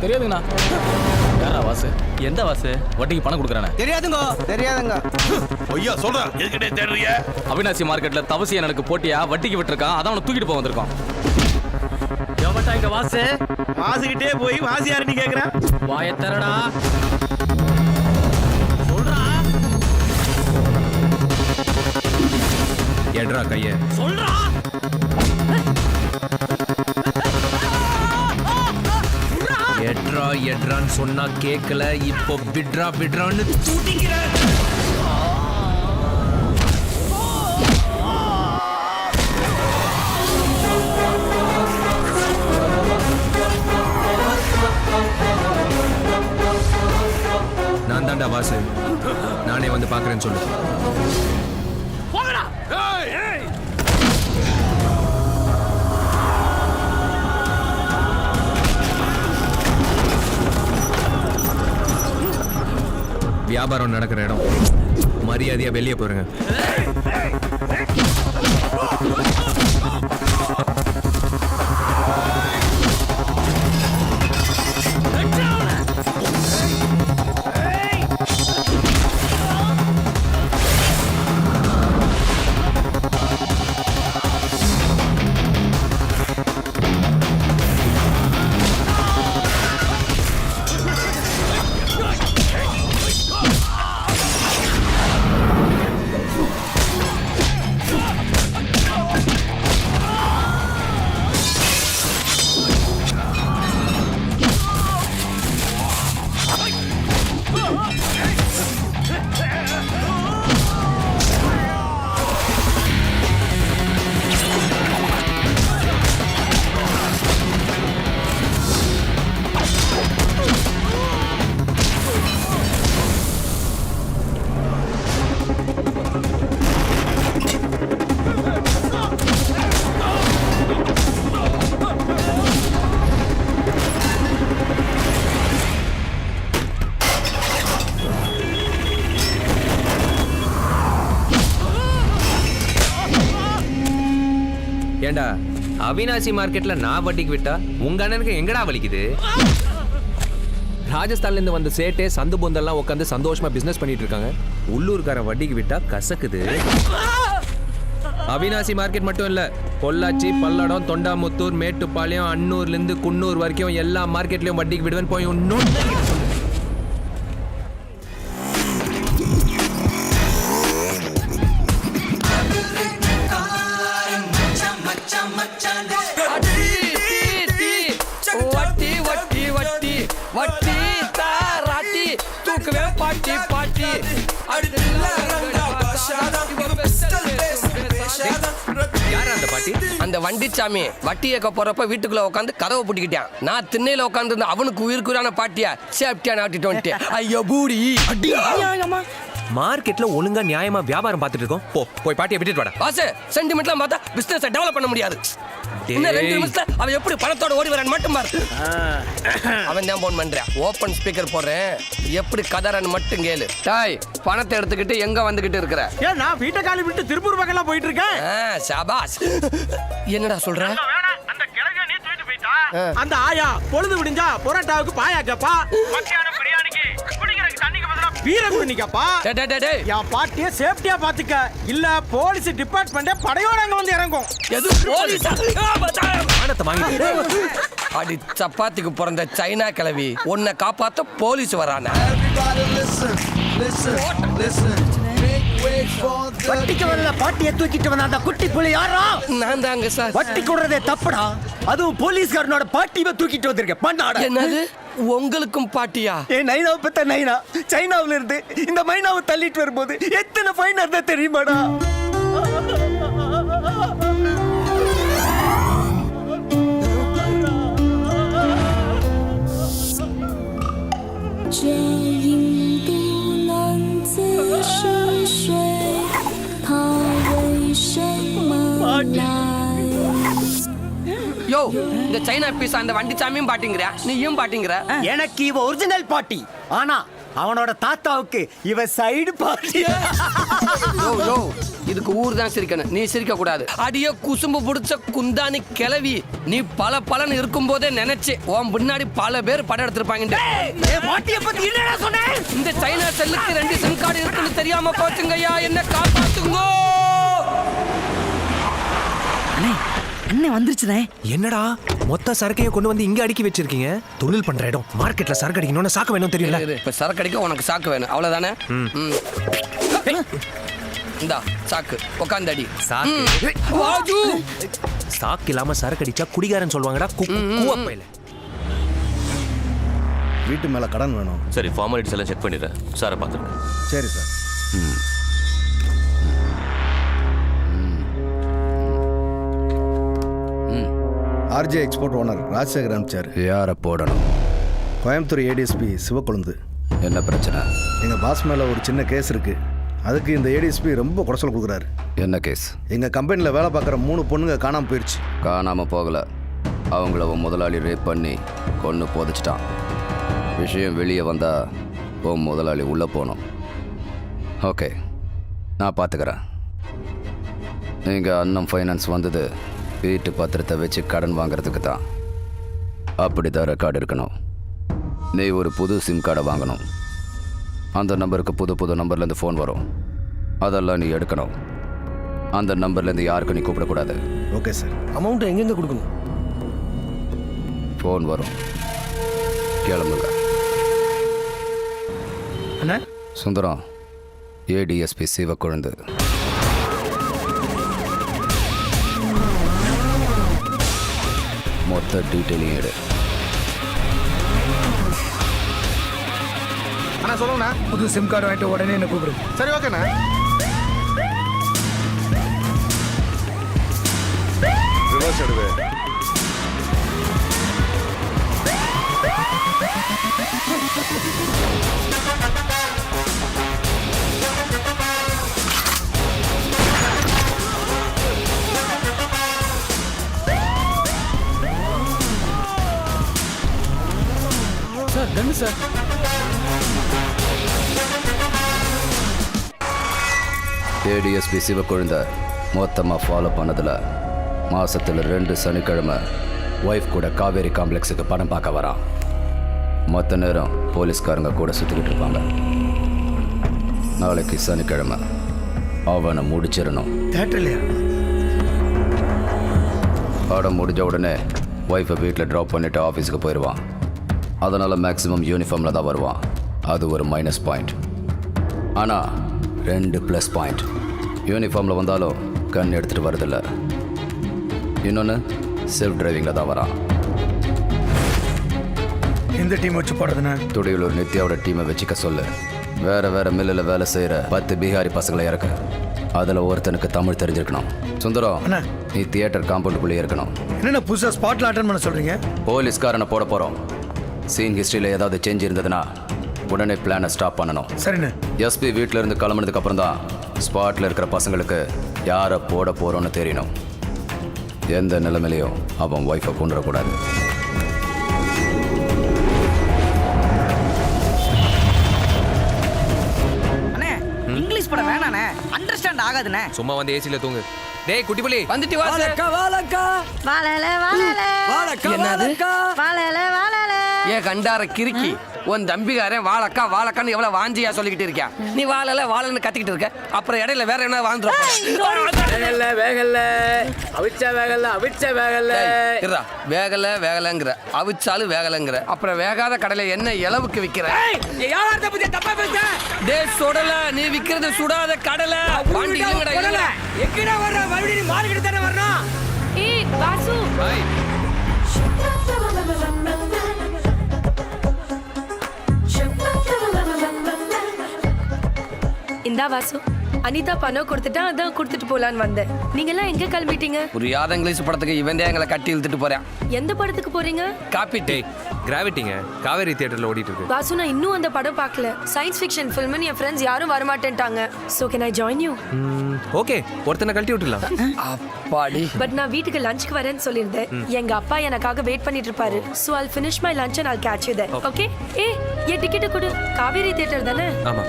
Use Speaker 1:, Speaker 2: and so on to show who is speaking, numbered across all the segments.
Speaker 1: தெரியாதுங்கண்ணா. யாரா வாசு?
Speaker 2: எந்த வாசு?
Speaker 1: வட்டிக்கு பணம் கொடுக்குறானே.
Speaker 3: தெரியாதுங்க.
Speaker 4: ஐயா சொல்றேன், எதுக்கிட்டே தேடுறிய?
Speaker 1: அவினாசி மார்க்கெட்ல தவசி எனக்கு போட்டியா வட்டிக்கு விட்டுருக்கான். அதான் அவனை தூக்கிட்டு போக வந்திருக்கான்.
Speaker 2: எவன்டா இங்க வாசு?
Speaker 4: வாசுகிட்டே போய் வாசி யாருன்னு கேக்குறேன்.
Speaker 2: வாயை தரடா. சொல்றா.
Speaker 5: எட்ரா கைய.
Speaker 2: சொல்றா.
Speaker 5: எட்ரா எட்ரான்னு சொன்னா கேட்கல. இப்போ விட்ரா விட்ரான்னு தூட்டிக்கிற. நான் தாண்டா வாசு. நானே வந்து பாக்குறேன்னு சொல்லு. வியாபாரம் நடக்கிற இடம். மரியாதையா வெளியே போறங்க. ஏண்டா அவினாசி மார்க்கெட்ல நான் வட்டிக்கு விட்டா உங்க அண்ணனுக்கு எங்கடா வலிக்குது? ராஜஸ்தான்ல இருந்து வந்த சேட்டே சந்து பொந்தெல்லாம் உட்காந்து சந்தோஷமா பிசினஸ் பண்ணிட்டு இருக்காங்க. உள்ளூர்காரன் வட்டிக்கு விட்டா கசக்குது. அவினாசி மார்க்கெட் மட்டும் இல்ல, பொள்ளாச்சி, பல்லடம், தொண்டாமுத்தூர், மேட்டுப்பாளையம், அன்னூர்ல இருந்து குன்னூர் வரைக்கும் எல்லா மார்க்கெட்லயும் வட்டிக்கு விடுவேன். போய் இன்னும்
Speaker 6: வட்டி தாராட்டி தூக்குவே பாட்டி பாட்டி
Speaker 5: யாரா அந்த பாட்டி?
Speaker 6: அந்த வண்டிச்சாமி வட்டி ஏக்க போறப்ப வீட்டுக்குள்ள உட்காந்து கதவை பூட்டிக்கிட்டான். நான் திண்ணையில உட்காந்து இருந்த அவனுக்கு உயிருக்குறான பாட்டியா சேப்டியா நாட்டிட்டு வந்துட்டேன். ஐயோ பூடி
Speaker 5: மார்க்கெட்ல ஒழுங்கா நியாயமா வியாபாரம் பார்த்துட்டு இருக்கோம். போய் பாட்டியை விட்டுட்டு வாடா.
Speaker 6: வாசு சென்டிமெண்ட்லாம் பார்த்தா பிசினஸ் டெவலப் பண்ண முடியாது. இன்னும் 2 நிமிஷத்துல அவன் எப்படி பணத்தோட ஓடி வரான்னு மட்டும் பாரு. அவன் தான் போன் பண்றான். ஓபன் ஸ்பீக்கர் போடுறேன், எப்படி கதறான்னு மட்டும் கேளு. டாய் பணத்தை எடுத்துக்கிட்டு எங்க வந்துகிட்டு இருக்கிற?
Speaker 3: ஏன் நான் வீட்டை காலி விட்டு திருப்பூர் பக்கம்லாம் போயிட்டு இருக்கேன்.
Speaker 6: ஷாபாஸ். என்னடா சொல்ற?
Speaker 3: அந்த கிழங்க நீ தூக்கிட்டு போயிட்டா. அந்த ஆயா பொழுது விடிஞ்சா பரோட்டாவுக்கு பாயா கேப்பா. மத்தியானம் பிரியாணிக்கு குடிக்கிறதுக்கு தண்ணிக்கு பதிலா பீரை குடிக்கப்பா. என் பாட்டியை சேஃப்டியா பாத்துக்க, இல்ல போலீஸ் டிபார்ட்மெண்ட் படையோட அங்க வந்து இறங்கும்.
Speaker 6: எது போலீஸா? அடி சப்பாத்திக்கு பிறந்த சைனா கிளவி உன்னை காப்பாத்த போலீஸ் வரானா?
Speaker 7: வட்டிக்கு வரல பாட்டியை தூக்கிட்டு வந்த அந்த குட்டி புலி யாரா?
Speaker 6: நான் தாங்க சார்.
Speaker 7: வட்டி கொடுறதே தப்புடா. அதுவும் போலீஸ்காரனோட பாட்டியை தூக்கிட்டு வந்திருக்க பண்ணாட.
Speaker 6: என்னது உங்களுக்கும் பாட்டியா?
Speaker 7: நைனாவை பத்த நைனா சைனாவில இருந்து இந்த மைனாவை தள்ளிட்டு வரும்போது எத்தனை ஃபைன் இருந்தா தெரியுமாடா?
Speaker 6: யோ இந்த சைனா பீஸ் அந்த வண்டி சாமியும் பாட்டிங்கற, நீயும் பாட்டிங்கற.
Speaker 7: எனக்கு இவ ஒரிஜினல் பாட்டி. ஆனா அவனோட தாத்தாவுக்கு இவ சைடு பார்ட்டி.
Speaker 6: யோ யோ இதுக்கு ஊர் தான் சிரிக்கணும், நீ சிரிக்க கூடாது. அடியே குசும்பு பிடிச்ச குந்தானி கிளவி, நீ பல பலன் இருக்கும் போதே நினைச்சு உன் முன்னாடி பல பேர் படம் எடுத்திருப்பாங்க. இந்த சைனா செல்லுக்கு 2 சிம் கார்டு இருக்குன்னு தெரியாம போச்சுங்கய்யா, என்ன காப்பாத்துங்க.
Speaker 7: அண்ணே வந்துருச்சுனே.
Speaker 5: என்னடா மொத்த சரக்கையும் கொண்டு வந்து இங்க அடுக்கி வச்சிருக்கீங்க? தொழில் பண்ற இடம், மார்க்கெட்ல சரக்கு அடிக்கணும்னு சாக்கு வேணும் தெரியல.
Speaker 6: இப்ப சரக்கு அடிக்க உனக்கு சாக்கு வேணும் அவ்வளவுதானே? இந்தா சாக்கு, உட்காந்து அடி. வாஜு
Speaker 5: சாக்கு இல்லாம சரக்கு அடிச்சா குடிகாரன் சொல்லுவாங்கடா. கூவப்பையில
Speaker 8: வீட்டு மேல கடன் வேணும்.
Speaker 9: சரி, ஃபார்மாலிட்டிஸ் எல்லாம் செக் பண்ணிடுறேன். சாரை பார்த்துருங்க.
Speaker 8: சரி sir. RJ export owner Rajasekar அனுப்பிச்சார்.
Speaker 10: யாரை போடணும்?
Speaker 8: கோயம்புத்தூர் ஏடிஎஸ்பி சிவக்கொழுந்து.
Speaker 10: என்ன பிரச்சனை?
Speaker 8: எங்கள் பாஸ் மேலே ஒரு சின்ன கேஸ் இருக்குது. அதுக்கு இந்த ஏடிஎஸ்பி ரொம்ப குறைச்சல் கொடுக்குறாரு.
Speaker 10: என்ன கேஸ்?
Speaker 8: எங்கள் கம்பெனியில் வேலை பார்க்குற 3 பொண்ணுங்க காணாமல் போயிடுச்சு.
Speaker 10: காணாமல் போகலை, அவங்கள உன் முதலாளி ரேப் பண்ணி கொன்று புதைச்சிட்டான். விஷயம் வெளியே வந்தால் உன் முதலாளி உள்ளே போகணும். ஓகே, நான் பார்த்துக்கிறேன். நீங்கள் அன்னம் ஃபைனான்ஸ் வந்தது வீட்டு பத்திரத்தை வச்சு கடன் வாங்குறதுக்கு தான். அப்படி தான் ரெக்கார்டு இருக்கணும். நீ ஒரு புது சிம் கார்டை வாங்கணும். அந்த நம்பருக்கு புது நம்பர்லேருந்து ஃபோன் வரும், அதெல்லாம் நீ எடுக்கணும். அந்த நம்பர்லேருந்து யாருக்கும் நீ கூப்பிடக்கூடாது.
Speaker 8: Okay sir.
Speaker 7: அமௌண்ட் எங்கெங்க கொடுக்கணும்?
Speaker 10: ஃபோன் வரும், கிளம்புங்க.
Speaker 7: அண்ணா
Speaker 10: சுந்தரம், ஏடிஎஸ்பி சிவக்கொழுந்து. மொத்த டீட்டெயிலையும் எடு.
Speaker 8: அண்ணா சொல்லுங்கண்ணா.
Speaker 7: புது சிம் கார்டு வாங்கிட்டு உடனே என்ன கூப்பிடு.
Speaker 8: சரி ஓகேண்ணா. ரிவர்ஸ் எடுவே.
Speaker 1: சார் கண்ணு சார்.
Speaker 10: ஏடிஎஸ்பி சிவக்கொழுந்த மொத்தமாக ஃபாலோ பண்ணதில் மாதத்தில் 2 சனிக்கிழமை ஒய்ஃப் கூட காவேரி காம்ப்ளெக்ஸுக்கு படம் பார்க்க வரான். மொத்த நேரம் போலீஸ்காரங்க கூட சுற்றிக்கிட்டு இருப்பாங்க. நாளைக்கு சனிக்கிழமை அவனை முடிச்சிடணும்.
Speaker 7: தேட்டர்லையா?
Speaker 10: படம் முடிஞ்ச உடனே ஒய்ஃபை வீட்டில் ட்ராப் பண்ணிவிட்டு ஆஃபீஸுக்கு போயிடுவான். அதனால் மேக்ஸிமம் யூனிஃபார்மில் தான் வருவான். அது ஒரு மைனஸ் பாயிண்ட். ஆனால் 2 ப்ளஸ் பாயிண்ட். யூனிஃபார்மில் வந்தாலும் கண் எடுத்துகிட்டு வரதில்லை. இன்னொன்று, செல்ஃப் டிரைவிங்கில் தான் வரான்.
Speaker 7: எந்த டீம் வச்சு போடுறதுண்ணா?
Speaker 10: துடியலூர் நித்யாவோட டீமை வச்சுக்க சொல்லு. வேறு மில்லில் வேலை செய்கிற 10 பீகாரி பசங்களை இறக்கு. அதில் ஒருத்தனுக்கு தமிழ் தெரிஞ்சிருக்கணும். சுந்தரம்,
Speaker 7: அண்ணா.
Speaker 10: நீ தியேட்டர் காம்பவுண்டுக்குள்ளே இருக்கணும்.
Speaker 7: என்னென்ன புதுசாக ஸ்பாட்டில் அட்டன் பண்ண சொல்கிறீங்க?
Speaker 10: போலீஸ்காரனை போட போகிறோம். சீன் ஹிஸ்ட்ரியில் ஏதாவது சேஞ்ச் இருந்ததுன்னா உடனே பிளானை ஸ்டாப் பண்ணணும்.
Speaker 7: சரிண்ணே.
Speaker 10: எஸ்பி வீட்டில் இருந்து கிளம்புனதுக்கு அப்புறம் தான் ஸ்பாட்டில் இருக்கிற பசங்களுக்கு யாரை போட போகிறோன்னு தெரியணும். எந்த நிலைமையிலையும் அவன் ஒய்ஃபை கொண்டுடக்கூடாது.
Speaker 11: அண்ணே இங்கிலீஷ் படம் வேணாண்ணே, அண்டர்ஸ்டாண்ட் ஆகாதுண்ணே.
Speaker 5: சும்மா வந்து ஏசியில் தூங்கு. டேய் குட்டி புலி,
Speaker 6: வந்துட்டு வா. என்னது? ஏ கண்டார கிறுக்கி, உன் தம்பிக்காரன் வாழக்கா வாழக்கான்னு எவ்வளவு வாஞ்சியா சொல்லிக்கிட்டு இருக்கியா? நீ வாழன்னு கத்திக்கிட்டு இருக்க, அப்புறம் இடையில வேற என்ன வாழ்ந்துரும். வேகலங்கிற அவிச்சாலும் வேகலங்கிற, அப்புறம் வேகாத கடலை என்ன இளவுக்கு விக்கிற? சுடல, நீ விக்கிறது சுடாத கடலை. வண்டி இல்லங்கடா.
Speaker 3: எங்கடா வர்ற? மறுபடியும் மாறிக்கிட்டு தானே வரணும்.
Speaker 12: ஏய் வாசு, இந்தா வாசு அனிதா பணம் கொடுத்துட்டா அதான் கொடுத்துட்டு போலான்னு வந்தேன். நீங்க எல்லாம் எங்க கிளம்பிட்டீங்க?
Speaker 6: புரியாத இங்கிலீஷ் படத்துக்கு இவன் தான் எங்களை கட்டி இழுத்துட்டு போறேன்.
Speaker 12: எந்த படத்துக்கு போறீங்க?
Speaker 6: காப்பி டே
Speaker 5: கிராவிட்டிங்க காவேரி தியேட்டர்ல ஓடிட்டு இருக்கு.
Speaker 12: வாசு, நான் இன்னும் அந்த படம் பார்க்கல. சயின்ஸ் ஃபிக்ஷன் ஃபில்ம்னு என் ஃப்ரெண்ட்ஸ் யாரும் வர மாட்டேன்ட்டாங்க. So can I join you?
Speaker 5: Okay, ஒருத்தனை கழட்டி விட்டுலாம்.
Speaker 6: அப்பாடி.
Speaker 12: பட் நான் வீட்டுக்கு லஞ்சுக்கு வரேன்னு சொல்லியிருந்தேன். எங்க அப்பா எனக்காக வெயிட் பண்ணிட்டு இருப்பாரு. So I'll finish my lunch and I'll catch you there. Okay? ஏய், என் டிக்கெட் கொடு. காவேரி தியேட்டர் தானே?
Speaker 5: ஆமா.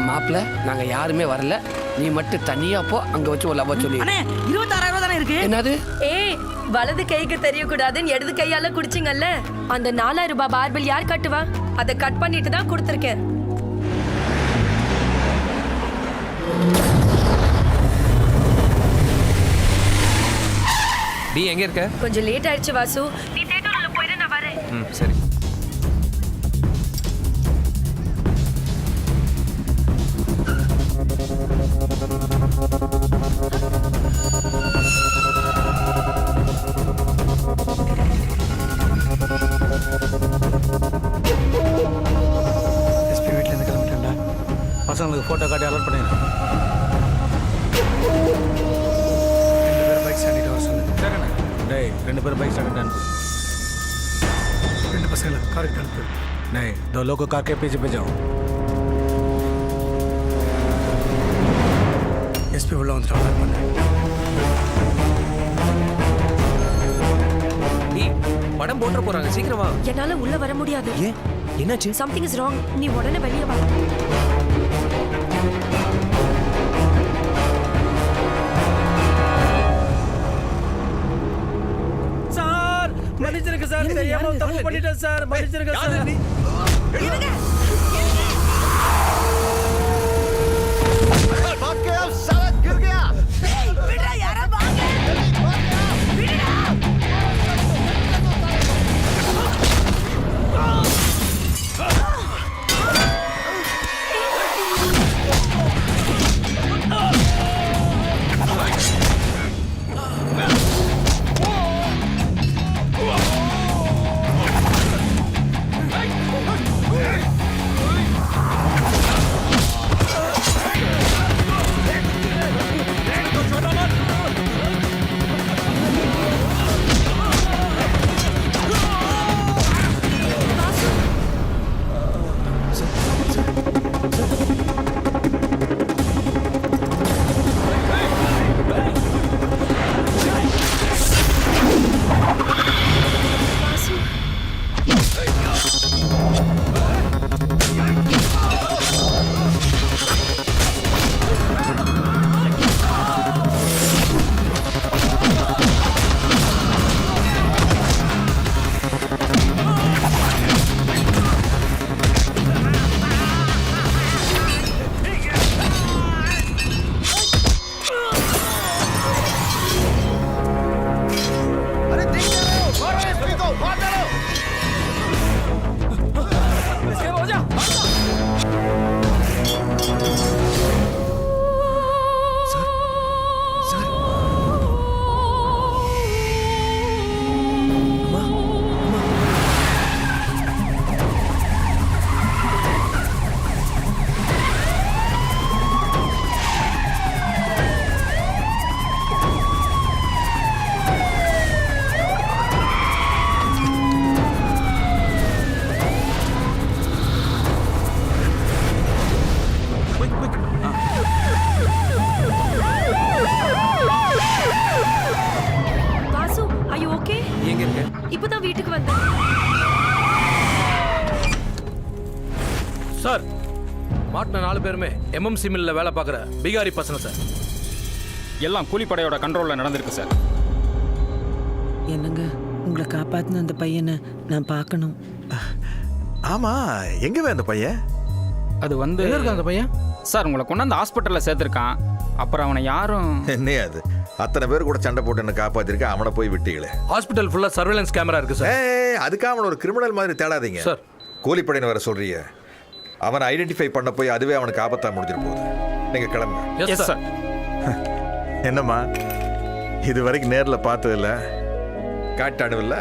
Speaker 6: மாப்ள, நாங்க யாருமே வரல. நீ மட்டும் தனியா போ, அங்க வச்சு ஒரு லவ் சொல்லி.
Speaker 11: அண்ணே 26,000 தானே இருக்கு.
Speaker 6: என்னது?
Speaker 12: ஏய், வலது கைக்கு தெரியக்கூடாதுன்னு இடது கையால குடிச்சிங்கல்ல, அந்த 4,000 ரூபாய் பார்பிள் யார் கட்டுவா? அதை கட் பண்ணிட்டு தான் கொடுத்துருக்கேன்.
Speaker 5: நீ எங்க இருக்க?
Speaker 12: கொஞ்சம் லேட் ஆயிடுச்சு வாசு. நீ தியேட்டர்ல போயிடு, நான் வரேன்.
Speaker 5: சரி.
Speaker 3: எஸ்பி வீட்ல இருந்து கிளம்பிட்டேன்டா. பசங்களுக்கு போட்டோ காட்டி அலர்ட் பண்ணிடுறேன். 2 பேர் பைக் ஸ்டாண்டிட்டு வர சொல்லு. சரிண்ணே. டேய், 2 பேர் பைக் स्टैंड अनुभव 2 பசங்கள காருக்கு அனுப்பு. नहीं, 2 लोग को कार के पीछे पे जाओ. एसपी உள்ள வந்து அலர்ட் பண்ணு.
Speaker 5: நீ படம் போட்ற போறாங்க, சீக்கிரம் வா.
Speaker 12: என்னால உள்ள வர முடியாது.
Speaker 5: ஏன்? என்னாச்சு?
Speaker 12: Something is wrong. நீ உடனே வெளிய வா.
Speaker 3: சார், மன்னிச்சிருங்க சார். தெரியாம தப்பு பண்ணிட்டேன் சார். மன்னிச்சிருங்க சார்.
Speaker 11: இருங்க. விடுடா, யாரா வாங்க. விடுடா.
Speaker 12: இப்பதான் வீட்டுக்கு வந்தேன்.
Speaker 1: சார், மாட்டின 4 பேருமே எம்எம்சி மில்ல வேலை பார்க்குற பிகாரி பசங்க சார். எல்லாம் கூலிப்படையோட கண்ட்ரோல்ல நடந்திருக்கு சார்.
Speaker 11: என்னங்க, உங்களை காப்பாத்தின அந்த பையனை நான் பார்க்கணும்.
Speaker 4: ஆமா, எங்கவே அந்த பையன்?
Speaker 1: அது வந்து
Speaker 3: எங்க இருக்கான் அந்த பையன்?
Speaker 1: சார், உங்களை கொண்டாந்து ஹாஸ்பிட்டல்ல சேர்த்திருக்கான். அப்புறம் அவனை யாரும்
Speaker 4: என்ன அது அத்தனை பேர் கூட சண்டை போட்டு என்ன காப்பாத்திருக்க, அவனை போய் விட்டீங்களே.
Speaker 1: ஹாஸ்பிட்டல் ஃபுல்லா சர்வேலன்ஸ் கேமரா இருக்கு சார்.
Speaker 4: அதுக்காக அவனை ஒரு கிரிமினல் மாதிரி தேடாதீங்க
Speaker 1: சார்.
Speaker 4: கூலிப்படையின வர சொல்றீங்க, அவனை ஐடென்டிஃபை பண்ண போய் அதுவே அவனுக்கு ஆபத்தா முடிஞ்சிட்டு போகுது. நீங்க கிளம்புங்க.
Speaker 1: Yes sir.
Speaker 4: என்னம்மா, இது வரைக்கும் நேரில் பார்த்ததில்ல, காட்டானுவில்ல?